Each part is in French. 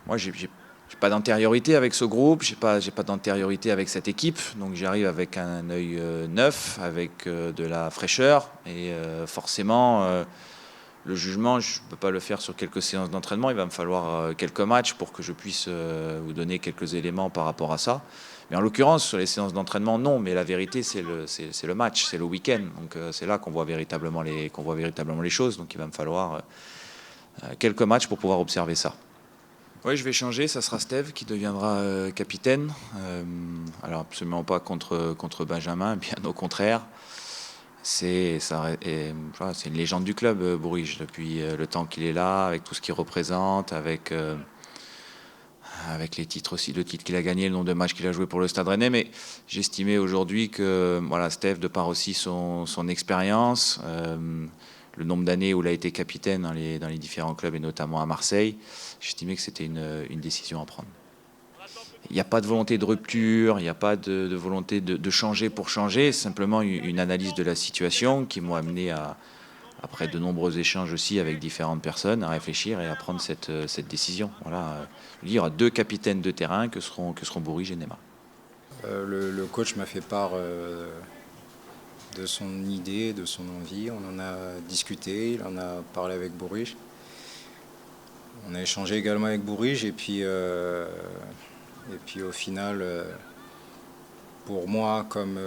moi, j'ai pas d'antériorité avec ce groupe, j'ai pas d'antériorité avec cette équipe, donc j'arrive avec un œil neuf, avec de la fraîcheur, et forcément, le jugement, je ne peux pas le faire sur quelques séances d'entraînement, il va me falloir quelques matchs pour que je puisse vous donner quelques éléments par rapport à ça. Mais en l'occurrence, sur les séances d'entraînement, non, mais la vérité, c'est le match, c'est le week-end, donc c'est là qu'on voit véritablement les choses, donc il va me falloir quelques matchs pour pouvoir observer ça. Oui, je vais changer, ça sera Steve qui deviendra capitaine. Alors absolument pas contre Benjamin, bien au contraire. Voilà, c'est une légende du club, Bourige, depuis le temps qu'il est là, avec tout ce qu'il représente, avec les titres aussi, le titre qu'il a gagné, le nombre de matchs qu'il a joué pour le Stade Rennais. Mais j'estimais aujourd'hui que voilà, Steve, de par aussi son expérience, le nombre d'années où il a été capitaine dans les différents clubs et notamment à Marseille, j'estimais que c'était une décision à prendre. Il n'y a pas de volonté de rupture, il n'y a pas de volonté de changer pour changer, simplement une analyse de la situation qui m'a amené après de nombreux échanges aussi avec différentes personnes, à réfléchir et à prendre cette décision. Voilà, il y aura 2 capitaines de terrain que seront Bourige et Neymar. Le coach m'a fait part de son idée, de son envie. On en a discuté, il en a parlé avec Bourige. On a échangé également avec Bourige et puis au final, pour moi comme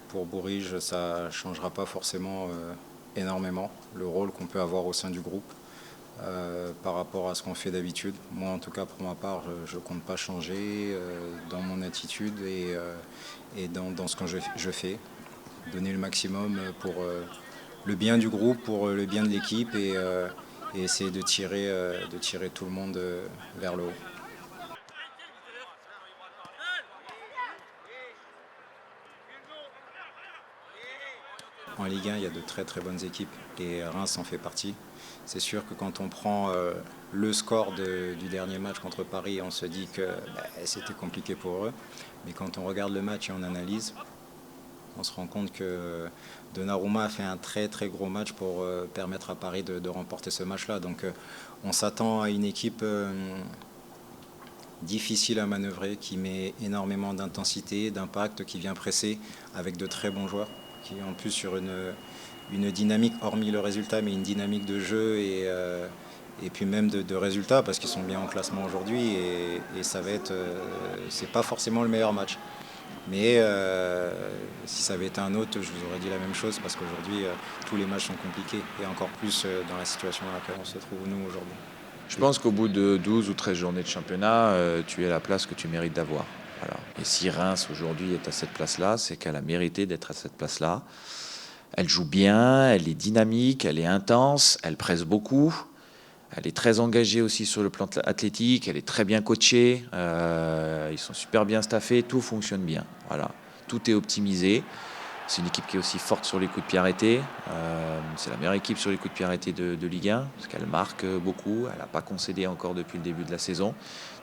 pour Bourige, ça ne changera pas forcément énormément le rôle qu'on peut avoir au sein du groupe par rapport à ce qu'on fait d'habitude. Moi en tout cas pour ma part, je ne compte pas changer dans mon attitude et dans ce que je fais. Donner le maximum pour le bien du groupe, pour le bien de l'équipe et essayer de tirer tout le monde vers le haut. En Ligue 1, il y a de très très bonnes équipes et Reims en fait partie. C'est sûr que quand on prend le score du dernier match contre Paris, on se dit que c'était compliqué pour eux. Mais quand on regarde le match et on analyse, on se rend compte que Donnarumma a fait un très très gros match pour permettre à Paris de remporter ce match-là. Donc on s'attend à une équipe difficile à manœuvrer, qui met énormément d'intensité, d'impact, qui vient presser avec de très bons joueurs, qui est en plus sur une dynamique, hormis le résultat, mais une dynamique de jeu et puis même de résultats, parce qu'ils sont bien en classement aujourd'hui et ça va être, c'est pas forcément le meilleur match. Mais si ça avait été un autre, je vous aurais dit la même chose, parce qu'aujourd'hui, tous les matchs sont compliqués, et encore plus dans la situation dans laquelle on se trouve nous aujourd'hui. Je pense qu'au bout de 12 ou 13 journées de championnat, tu es la place que tu mérites d'avoir. Voilà. Et si Reims aujourd'hui est à cette place-là, c'est qu'elle a mérité d'être à cette place-là. Elle joue bien, elle est dynamique, elle est intense, elle presse beaucoup. Elle est très engagée aussi sur le plan athlétique, elle est très bien coachée, ils sont super bien staffés, tout fonctionne bien. Voilà. Tout est optimisé. C'est une équipe qui est aussi forte sur les coups de pied arrêtés. C'est la meilleure équipe sur les coups de pied arrêtés de Ligue 1, parce qu'elle marque beaucoup, elle n'a pas concédé encore depuis le début de la saison.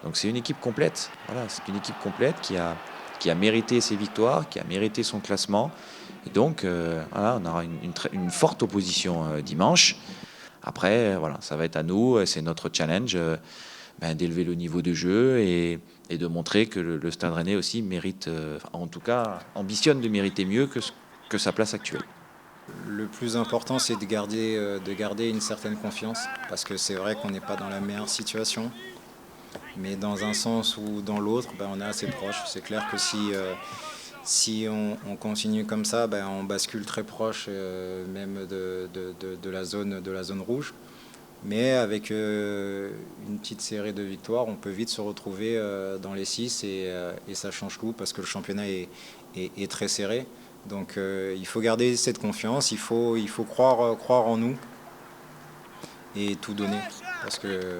Donc c'est une équipe complète. Voilà, c'est une équipe complète qui a mérité ses victoires, qui a mérité son classement. Et donc, voilà, on aura une forte opposition dimanche. Après, voilà, ça va être à nous, c'est notre challenge d'élever le niveau de jeu et de montrer que le Stade Rennais aussi mérite, en tout cas, ambitionne de mériter mieux que sa place actuelle. Le plus important, c'est de garder une certaine confiance, parce que c'est vrai qu'on n'est pas dans la meilleure situation, mais dans un sens ou dans l'autre, on est assez proche. C'est clair que si on continue comme ça, on bascule très proche même de la zone rouge. Mais avec une petite série de victoires, on peut vite se retrouver dans les 6 et ça change tout parce que le championnat est très serré. Donc il faut garder cette confiance, il faut croire en nous et tout donner. Parce que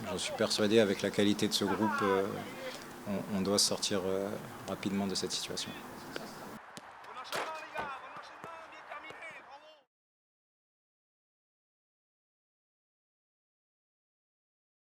j'en suis persuadé, avec la qualité de ce groupe, on doit sortir rapidement de cette situation.